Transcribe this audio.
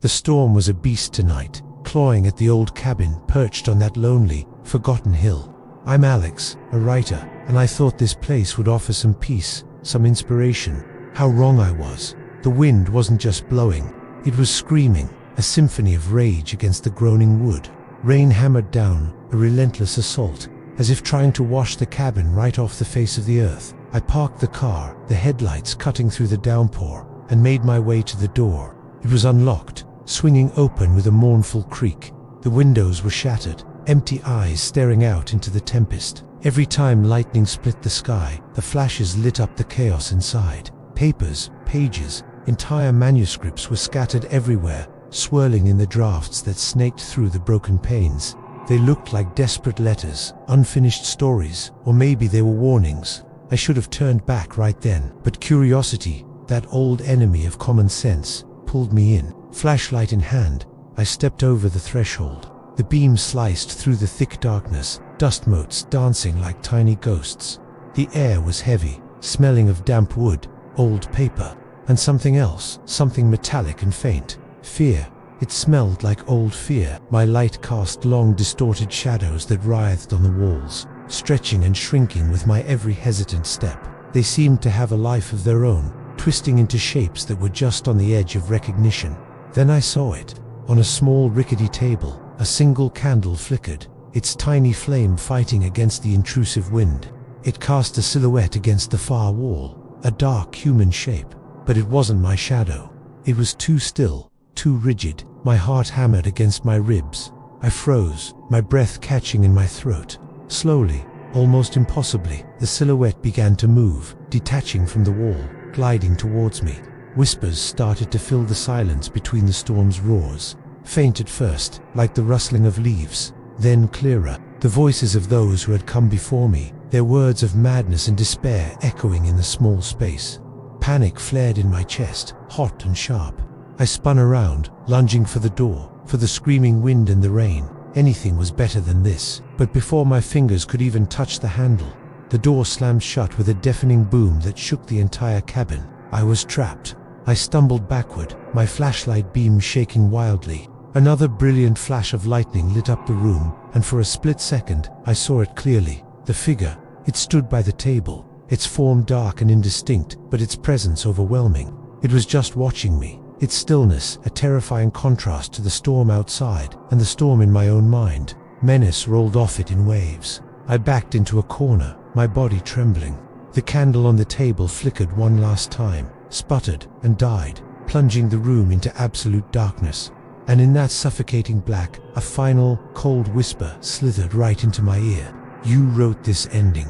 The storm was a beast tonight, clawing at the old cabin perched on that lonely, forgotten hill. I'm Alex, a writer, and I thought this place would offer some peace, some inspiration. How wrong I was. The wind wasn't just blowing, it was screaming, a symphony of rage against the groaning wood. Rain hammered down, a relentless assault, as if trying to wash the cabin right off the face of the earth. I parked the car, the headlights cutting through the downpour, and made my way to the door. It was unlocked, swinging open with a mournful creak. The windows were shattered, empty eyes staring out into the tempest. Every time lightning split the sky, the flashes lit up the chaos inside. Papers, pages, entire manuscripts were scattered everywhere, swirling in the drafts that snaked through the broken panes. They looked like desperate letters, unfinished stories, or maybe they were warnings. I should have turned back right then, but curiosity, that old enemy of common sense, pulled me in. Flashlight in hand, I stepped over the threshold. The beam sliced through the thick darkness, dust motes dancing like tiny ghosts. The air was heavy, smelling of damp wood, old paper, and something else, something metallic and faint. Fear. It smelled like old fear. My light cast long, distorted shadows that writhed on the walls, stretching and shrinking with my every hesitant step. They seemed to have a life of their own, twisting into shapes that were just on the edge of recognition. Then I saw it. On a small rickety table, a single candle flickered, its tiny flame fighting against the intrusive wind. It cast a silhouette against the far wall, a dark human shape. But it wasn't my shadow. It was too still, too rigid. My heart hammered against my ribs. I froze, my breath catching in my throat. Slowly, almost impossibly, the silhouette began to move, detaching from the wall, gliding towards me. Whispers started to fill the silence between the storm's roars. Faint at first, like the rustling of leaves, then clearer, the voices of those who had come before me, their words of madness and despair echoing in the small space. Panic flared in my chest, hot and sharp. I spun around, lunging for the door, for the screaming wind and the rain. Anything was better than this. But before my fingers could even touch the handle, the door slammed shut with a deafening boom that shook the entire cabin. I was trapped. I stumbled backward, my flashlight beam shaking wildly. Another brilliant flash of lightning lit up the room, and for a split second, I saw it clearly. The figure. It stood by the table, its form dark and indistinct, but its presence overwhelming. It was just watching me. Its stillness, a terrifying contrast to the storm outside, and the storm in my own mind. Menace rolled off it in waves. I backed into a corner, my body trembling. The candle on the table flickered one last time, sputtered, and died, plunging the room into absolute darkness. And in that suffocating black, a final, cold whisper slithered right into my ear. "You wrote this ending."